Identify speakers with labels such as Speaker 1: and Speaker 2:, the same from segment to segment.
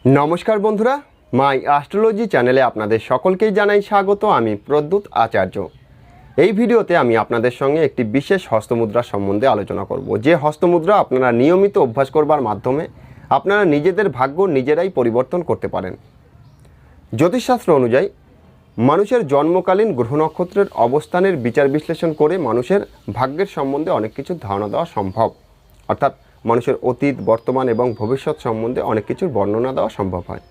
Speaker 1: नमस्कार बंधुरा माई एस्ट्रोलॉजी चैनेले आपनादेर सकलकेई जानाई स्वागत। आमी प्रद्युत आचार्य। এই ভিডিওতে আমি আপনাদের সঙ্গে একটি বিশেষ হস্তমুদ্রা সম্বন্ধে আলোচনা করব, যে হস্তমুদ্রা আপনারা নিয়মিত অভ্যাস করবার মাধ্যমে আপনারা নিজেদের ভাগ্য নিজেরাই পরিবর্তন করতে পারেন। জ্যোতিষশাস্ত্র অনুযায়ী মানুষের জন্মকালীন গ্রহ নক্ষত্রের অবস্থানের বিচার বিশ্লেষণ করে মানুষের ভাগ্যের সম্বন্ধে অনেক কিছু ধারণা দেওয়া সম্ভব। অর্থাৎ মানুষের অতীত, বর্তমান এবং ভবিষ্যৎ সম্বন্ধে অনেক কিছুর বর্ণনা দেওয়া সম্ভব হয়।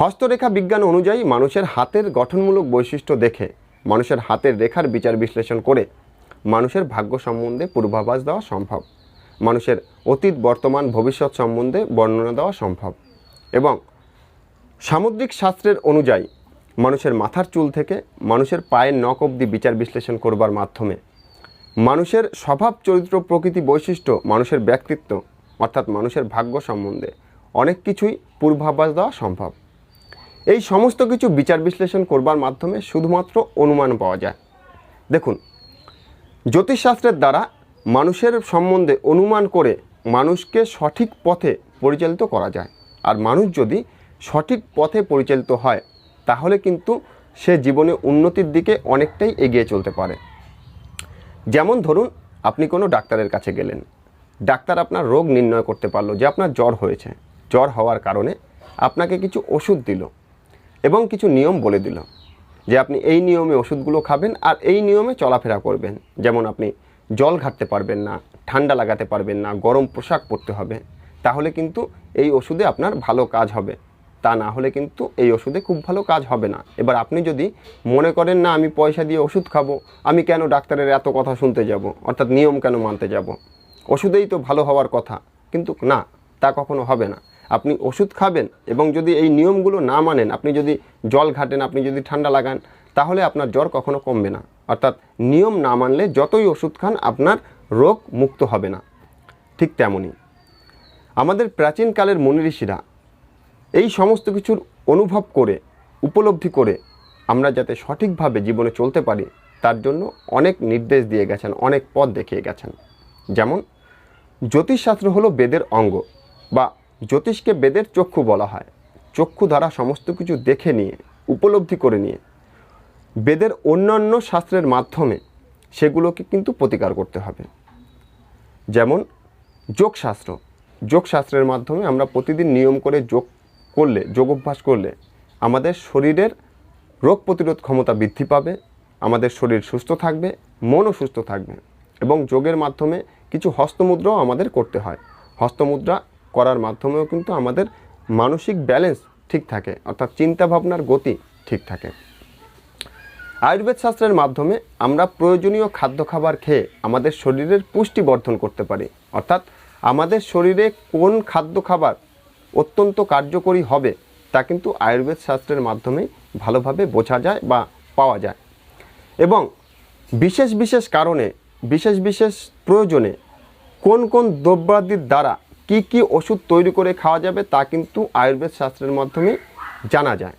Speaker 1: হস্তরেখা বিজ্ঞান অনুযায়ী মানুষের হাতের গঠনমূলক বৈশিষ্ট্য দেখে মানুষের হাতের রেখার বিচার বিশ্লেষণ করে মানুষের ভাগ্য সম্বন্ধে পূর্বাভাস দেওয়া সম্ভব। মানুষের অতীত, বর্তমান, ভবিষ্যৎ সম্বন্ধে বর্ণনা দেওয়া সম্ভব। এবং সামুদ্রিক শাস্ত্রের অনুযায়ী মানুষের মাথার চুল থেকে মানুষের পায়ের নখ অবধি বিচার বিশ্লেষণ করবার মাধ্যমে মানুষের স্বভাব, চরিত্র, প্রকৃতি, বৈশিষ্ট্য, মানুষের ব্যক্তিত্ব অর্থাৎ মানুষের ভাগ্য সম্বন্ধে অনেক কিছুই পূর্বাভাস দেওয়া সম্ভব। এই সমস্ত কিছু বিচার বিশ্লেষণ করবার মাধ্যমে শুধুমাত্র অনুমান পাওয়া যায়। দেখুন, জ্যোতিষশাস্ত্রের দ্বারা মানুষের সম্বন্ধে অনুমান করে মানুষকে সঠিক পথে পরিচালিত করা যায়। আর মানুষ যদি সঠিক পথে পরিচালিত হয় তাহলে কিন্তু সে জীবনে উন্নতির দিকে অনেকটাই এগিয়ে চলতে পারে। যেমন ধরুন, আপনি কোনো ডাক্তারের কাছে গেলেন, ডাক্তার আপনার রোগ নির্ণয় করতে পারলো যে আপনার জ্বর হয়েছে। জ্বর হওয়ার কারণে আপনাকে কিছু ওষুধ দিল এবং কিছু নিয়ম বলে দিল যে আপনি এই নিয়মে ওষুধগুলো খাবেন আর এই নিয়মে চলাফেরা করবেন। যেমন আপনি জল ঘাটতে পারবেন না, ঠান্ডা লাগাতে পারবেন না, গরম পোশাক পরতে হবে, তাহলে কিন্তু এই ওষুধে আপনার ভালো কাজ হবে। তা না হলে কিন্তু এই ওষুধে খুব ভালো কাজ হবে না। এবার আপনি যদি মনে করেন না আমি পয়সা দিয়ে ওষুধ খাবো, আমি কেন ডাক্তারের এত কথা শুনতে যাব, অর্থাৎ নিয়ম কেন মানতে যাব, ওষুধেই তো ভালো হওয়ার কথা, কিন্তু না, তা কখনো হবে না। আপনি ওষুধ খাবেন এবং যদি এই নিয়মগুলো না মানেন, আপনি যদি জল ঘাটেন, আপনি যদি ঠান্ডা লাগান, তাহলে আপনার জ্বর কখনো কমবে না। অর্থাৎ নিয়ম না মানলে যতই ওষুধ খান আপনার রোগ মুক্ত হবে না। ঠিক তেমনই আমাদের প্রাচীনকালের মুনি ঋষিরা এই সমস্ত কিছুর অনুভব করে, উপলব্ধি করে আমরা যাতে সঠিকভাবে জীবনে চলতে পারি তার জন্য অনেক নির্দেশ দিয়ে গেছেন, অনেক পথ দেখিয়ে গেছেন। যেমন জ্যোতিষশাস্ত্র হলো বেদের অঙ্গ, বা জ্যোতিষকে বেদের চক্ষু বলা হয়। চক্ষু দ্বারা সমস্ত কিছু দেখে নিয়ে, উপলব্ধি করে নিয়ে বেদের অন্যান্য শাস্ত্রের মাধ্যমে সেগুলোকে কিন্তু প্রতিকার করতে হবে। যেমন যোগশাস্ত্র, যোগশাস্ত্রের মাধ্যমে আমরা প্রতিদিন নিয়ম করে যোগ অভ্যাস করলে আমাদের শরীরের রোগ প্রতিরোধ ক্ষমতা বৃদ্ধি পাবে, আমাদের শরীর সুস্থ থাকবে, মনও সুস্থ থাকবে। এবং যোগের মাধ্যমে কিছু হস্তমুদ্রাও আমাদের করতে হয়। হস্তমুদ্রা করার মাধ্যমেও কিন্তু আমাদের মানসিক ব্যালেন্স ঠিক থাকে, অর্থাৎ চিন্তাভাবনার গতি ঠিক থাকে। আয়ুর্বেদ শাস্ত্রের মাধ্যমে আমরা প্রয়োজনীয় খাদ্য খাবার খেয়ে আমাদের শরীরের পুষ্টি বর্ধন করতে পারি। অর্থাৎ আমাদের শরীরে কোন খাদ্য খাবার অত্যন্ত কার্যকরী হবে তা কিন্তু আয়ুর্বেদ শাস্ত্রের মাধ্যমেই ভালোভাবে বোঝা যায় বা পাওয়া যায়। এবং বিশেষ বিশেষ কারণে, বিশেষ বিশেষ প্রয়োজনে কোন কোন দ্রব্যাদির দ্বারা কি কি ওষুধ তৈরি করে খাওয়া যাবে তা কিন্তু আয়ুর্বেদ শাস্ত্রের মাধ্যমেই জানা যায়।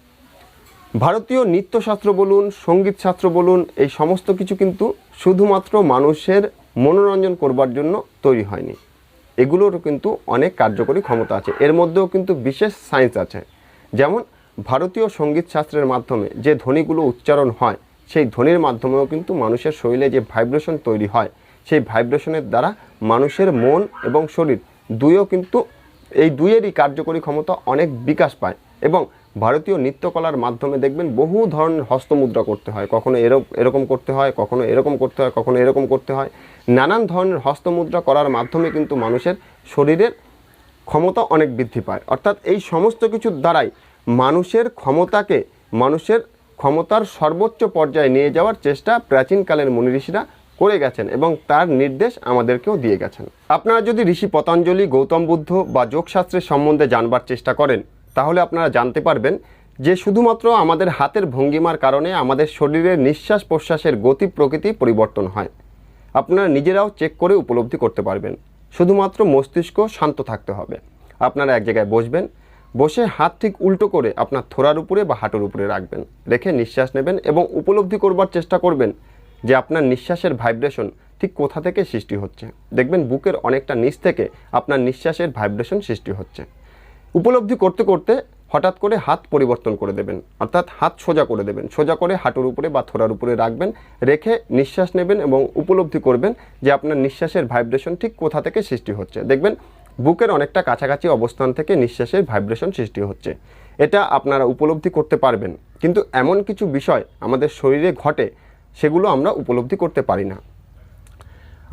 Speaker 1: ভারতীয় নৃত্যশাস্ত্র বলুন, সঙ্গীত শাস্ত্র বলুন, এই সমস্ত কিছু কিন্তু শুধুমাত্র মানুষের মনোরঞ্জন করবার জন্য তৈরি হয়নি। এগুলোরও কিন্তু অনেক কার্যকরী ক্ষমতা আছে, এর মধ্যেও কিন্তু বিশেষ সায়েন্স আছে। যেমন ভারতীয় সঙ্গীত শাস্ত্রের মাধ্যমে যে ধ্বনিগুলো উচ্চারণ হয়, সেই ধ্বনির মাধ্যমেও কিন্তু মানুষের শরীরে যে ভাইব্রেশন তৈরি হয়, সেই ভাইব্রেশনের দ্বারা মানুষের মন এবং শরীর দুইও কিন্তু এই দুইয়েরই কার্যকরী ক্ষমতা অনেক বিকাশ পায়। এবং ভারতীয় নৃত্যকলার মাধ্যমে দেখবেন বহু ধরনের হস্তমুদ্রা করতে হয়, কখনো এরকম করতে হয়, কখনো এরকম করতে হয়, কখনো এরকম করতে হয়। নানান ধরনের হস্তমুদ্রা করার মাধ্যমে কিন্তু মানুষের শরীরের ক্ষমতা অনেক বৃদ্ধি পায়। অর্থাৎ এই সমস্ত কিছুর দ্বারাই মানুষের ক্ষমতাকে, মানুষের ক্ষমতার সর্বোচ্চ পর্যায়ে নিয়ে যাওয়ার চেষ্টা প্রাচীনকালের মুনি ঋষিরা করে গেছেন এবং তার নির্দেশ আমাদেরকেও দিয়ে গেছেন। আপনারা যদি ঋষি পতঞ্জলি, গৌতম বুদ্ধ বা যোগশাস্ত্রের সম্বন্ধে জানবার চেষ্টা করেন তাহলে আপনারা জানতে পারবেন যে শুধুমাত্র আমাদের হাতের ভঙ্গিমার কারণে আমাদের শরীরের নিঃশ্বাস প্রশ্বাসের গতি প্রকৃতি পরিবর্তন হয়। আপনারা নিজেরাও চেক করে উপলব্ধি করতে পারবেন। শুধুমাত্র মস্তিষ্ক শান্ত থাকতে হবে। আপনারা এক জায়গায় বসবেন, বসে হাত ঠিক উল্টো করে আপনার থোড়ার উপরে বা হাঁটুর উপরে রাখবেন, রেখে নিঃশ্বাস নেবেন এবং উপলব্ধি করবার চেষ্টা করবেন যে আপনার নিঃশ্বাসের ভাইব্রেশন ঠিক কোথা থেকে সৃষ্টি হচ্ছে। দেখবেন বুকের অনেকটা নিচ থেকে আপনার নিঃশ্বাসের ভাইব্রেশন সৃষ্টি হচ্ছে। উপলব্ধি করতে করতে হঠাৎ করে হাত পরিবর্তন করে দেবেন, অর্থাৎ হাত সোজা করে দেবেন, সোজা করে হাঁটুর উপরে বা থোড়ার উপরে রাখবেন, রেখে নিঃশ্বাস নেবেন এবং উপলব্ধি করবেন যে আপনার নিঃশ্বাসের ভাইব্রেশন ঠিক কোথা থেকে সৃষ্টি হচ্ছে। দেখবেন বুকের অনেকটা কাছাকাছি অবস্থান থেকে নিঃশ্বাসের ভাইব্রেশন সৃষ্টি হচ্ছে। এটা আপনারা উপলব্ধি করতে পারবেন, কিন্তু এমন কিছু বিষয় আমাদের শরীরে ঘটে সেগুলো আমরা উপলব্ধি করতে পারি না।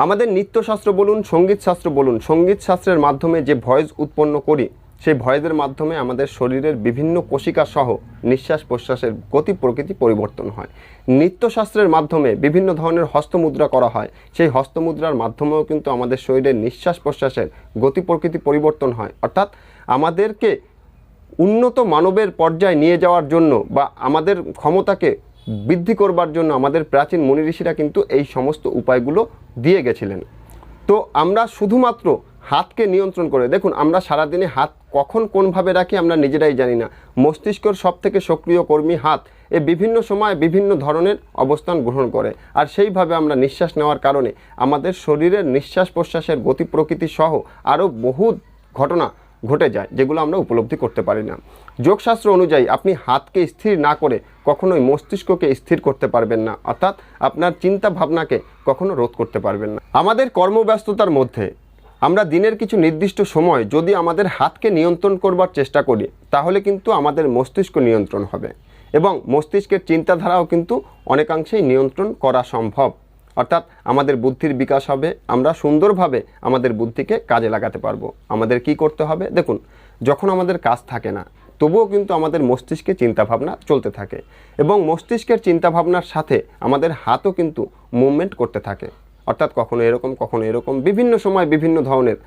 Speaker 1: আমাদের নৃত্যশাস্ত্র বলুন, সঙ্গীতশাস্ত্র বলুন, সঙ্গীতশাস্ত্রের মাধ্যমে যে ভয়েস উৎপন্ন করি সেই ভয়েসের মাধ্যমে আমাদের শরীরের বিভিন্ন কোশিকা সহ নিঃশ্বাস প্রশ্বাসের গতি প্রকৃতি পরিবর্তন হয়। নৃত্যশাস্ত্রের মাধ্যমে বিভিন্ন ধরনের হস্তমুদ্রা করা হয়, সেই হস্তমুদ্রার মাধ্যমেও কিন্তু আমাদের শরীরের নিঃশ্বাস প্রশ্বাসের গতি প্রকৃতি পরিবর্তন হয়। অর্থাৎ আমাদেরকে উন্নত মানবের পর্যায়ে নিয়ে যাওয়ার জন্য বা আমাদের ক্ষমতাকে বৃদ্ধি করবার জন্য আমাদের প্রাচীন মুনি ঋষিরা কিন্তু এই সমস্ত উপায়গুলো দিয়ে গেছিলেন। তো আমরা শুধুমাত্র হাতকে নিয়ন্ত্রণ করে দেখুন, আমরা সারাদিনে হাত কখন কোনভাবে রাখি আমরা নিজেরাই জানি না। মস্তিষ্কর সবথেকে সক্রিয় কর্মী হাত, এ বিভিন্ন সময় বিভিন্ন ধরনের অবস্থান গ্রহণ করে, আর সেইভাবে আমরা নিঃশ্বাস নেওয়ার কারণে আমাদের শরীরের নিঃশ্বাস প্রশ্বাসের গতি প্রকৃতি সহ আরও বহু ঘটনা ঘটে যায় যেগুলো আমরা উপলব্ধি করতে পারি না। যোগশাস্ত্র অনুযায়ী আপনি হাতকে স্থির না করে কখনোই মস্তিষ্ককে স্থির করতে পারবেন না, অর্থাৎ আপনার চিন্তা ভাবনাকে কখনো রোধ করতে পারবেন না। আমাদের কর্মব্যস্ততার মধ্যে আমরা দিনের কিছু নির্দিষ্ট সময় যদি আমাদের হাতকে নিয়ন্ত্রণ করবার চেষ্টা করি তাহলে কিন্তু আমাদের মস্তিষ্ক নিয়ন্ত্রণ হবে এবং মস্তিষ্কের চিন্তাধারাও কিন্তু অনেকাংশেই নিয়ন্ত্রণ করা সম্ভব। অর্থাৎ আমাদের বুদ্ধির বিকাশ হবে, আমরা সুন্দরভাবে আমাদের বুদ্ধিকে কাজে লাগাতে পারবো। আমাদের কি করতে হবে দেখুন, যখন আমাদের কাজ থাকে না তবুও কিন্তু আমাদের মস্তিষ্কে চিন্তাভাবনা চলতে থাকে এবং মস্তিষ্কের চিন্তাভাবনার সাথে আমাদের হাতও কিন্তু মুভমেন্ট করতে থাকে। অর্থাৎ কখনো এরকম বিভিন্ন সময় বিভিন্ন ধরনের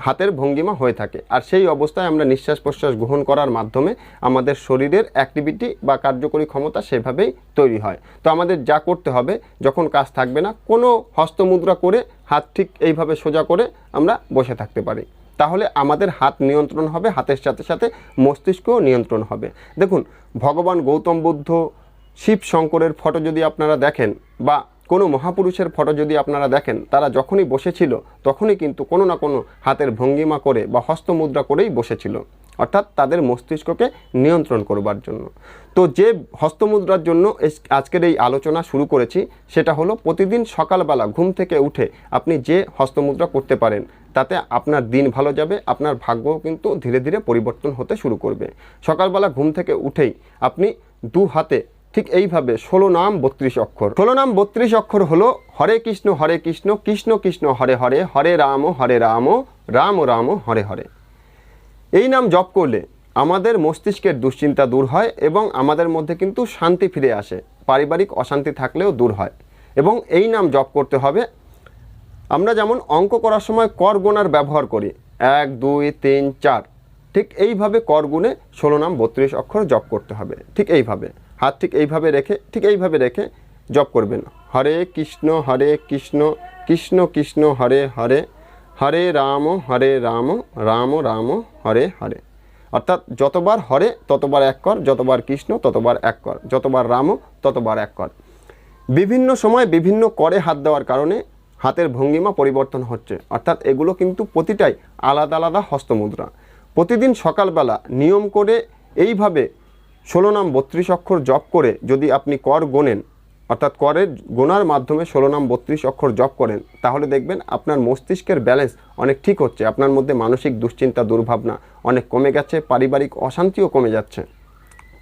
Speaker 1: হাতের ভঙ্গিমা হয়ে থাকে, আর সেই অবস্থায় আমরা নিঃশ্বাস প্রশ্বাস গ্রহণ করার মাধ্যমে আমাদের শরীরের অ্যাক্টিভিটি বা কার্যকরী ক্ষমতা সেভাবেই তৈরি হয়। তো আমাদের যা করতে হবে, যখন কাজ থাকবে না কোনো হস্তমুদ্রা করে হাত ঠিক এইভাবে সোজা করে আমরা বসে থাকতে পারি, তাহলে আমাদের হাত নিয়ন্ত্রণ হবে, হাতের সাথে সাথে মস্তিষ্কও নিয়ন্ত্রণ হবে। দেখুন ভগবান গৌতম বুদ্ধ, শিব শঙ্করের ফটো যদি আপনারা দেখেন বা কোনো মহাপুরুষের ফটো যদি আপনারা দেখেন, তারা যখনই বসেছিল তখনই কিন্তু কোনো না কোনো হাতের ভঙ্গিমা করে বা হস্তমুদ্রা করেই বসেছিল, অর্থাৎ তাদের মস্তিষ্ককে নিয়ন্ত্রণ করবার জন্য। তো যে হস্তমুদ্রার জন্য আজকের এই আলোচনা শুরু করেছি সেটা হলো প্রতিদিন সকালবেলা ঘুম থেকে উঠে আপনি যে হস্তমুদ্রা করতে পারেন তাতে আপনার দিন ভালো যাবে, আপনার ভাগ্যও কিন্তু ধীরে ধীরে পরিবর্তন হতে শুরু করবে। সকালবেলা ঘুম থেকে উঠেই আপনি দু হাতে ঠিক এইভাবে 16 নাম 32 অক্ষর, 16 নাম 32 অক্ষর হলো হরে কৃষ্ণ কৃষ্ণ কৃষ্ণ হরে হরে, হরে রাম রাম রাম হরে হরে। এই নাম জপ করলে আমাদের মস্তিষ্কের দুশ্চিন্তা দূর হয় এবং আমাদের মধ্যে কিন্তু শান্তি ফিরে আসে, পারিবারিক অশান্তি থাকলেও দূর হয়। এবং এই নাম জপ করতে হবে, আমরা যেমন অঙ্ক করার সময় কর গোনার ব্যবহার করি 1 2 3 4, ঠিক এইভাবে কর গুণে 16 নাম 32 অক্ষর জপ করতে হবে। ঠিক এইভাবে হাত ঠিক এইভাবে রেখে জপ করবেন, হরে কৃষ্ণ কৃষ্ণ কৃষ্ণ হরে হরে, হরে রাম রাম রাম হরে হরে। অর্থাৎ যতবার হরে ততবার 1 কর, যতবার কৃষ্ণ ততবার 1 কর, যতবার রাম ততবার 1 কর। বিভিন্ন সময় বিভিন্ন করে হাত দেওয়ার কারণে হাতের ভঙ্গিমা পরিবর্তন হচ্ছে, অর্থাৎ এগুলো কিন্তু প্রতিটাই আলাদা আলাদা হস্তমুদ্রা। প্রতিদিন সকালবেলা নিয়ম করে এইভাবে 16 নাম 32 অক্ষর জপ করে যদি আপনি কর গোনেন, অর্থাৎ করের গোনার মাধ্যমে 16 নাম 32 অক্ষর জপ করেন, তাহলে দেখবেন আপনার মস্তিষ্কের ব্যালেন্স অনেক ঠিক হচ্ছে, আপনার মধ্যে মানসিক দুশ্চিন্তা দুর্ভাবনা অনেক কমে গেছে, পারিবারিক অশান্তিও কমে যাচ্ছে।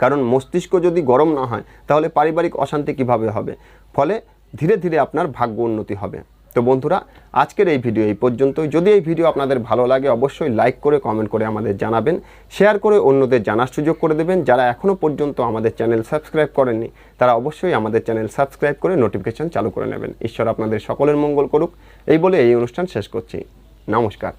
Speaker 1: কারণ মস্তিষ্ক যদি গরম না হয় তাহলে পারিবারিক অশান্তি কিভাবে হবে, ফলে ধীরে ধীরে আপনার ভাগ্য উন্নতি হবে। তো বন্ধুরা, আজকের এই ভিডিও এই পর্যন্তই। যদি এই ভিডিও আপনাদের ভালো লাগে অবশ্যই লাইক করে কমেন্ট করে আমাদের জানাবেন, শেয়ার করে অন্যদের জানার সুযোগ করে দেবেন। যারা এখনও পর্যন্ত আমাদের চ্যানেল সাবস্ক্রাইব করেননি তারা অবশ্যই আমাদের চ্যানেল সাবস্ক্রাইব করে নোটিফিকেশন চালু করে নেবেন। ঈশ্বর আপনাদের সকলের মঙ্গল করুক, এই বলে এই অনুষ্ঠান শেষ করছি। নমস্কার।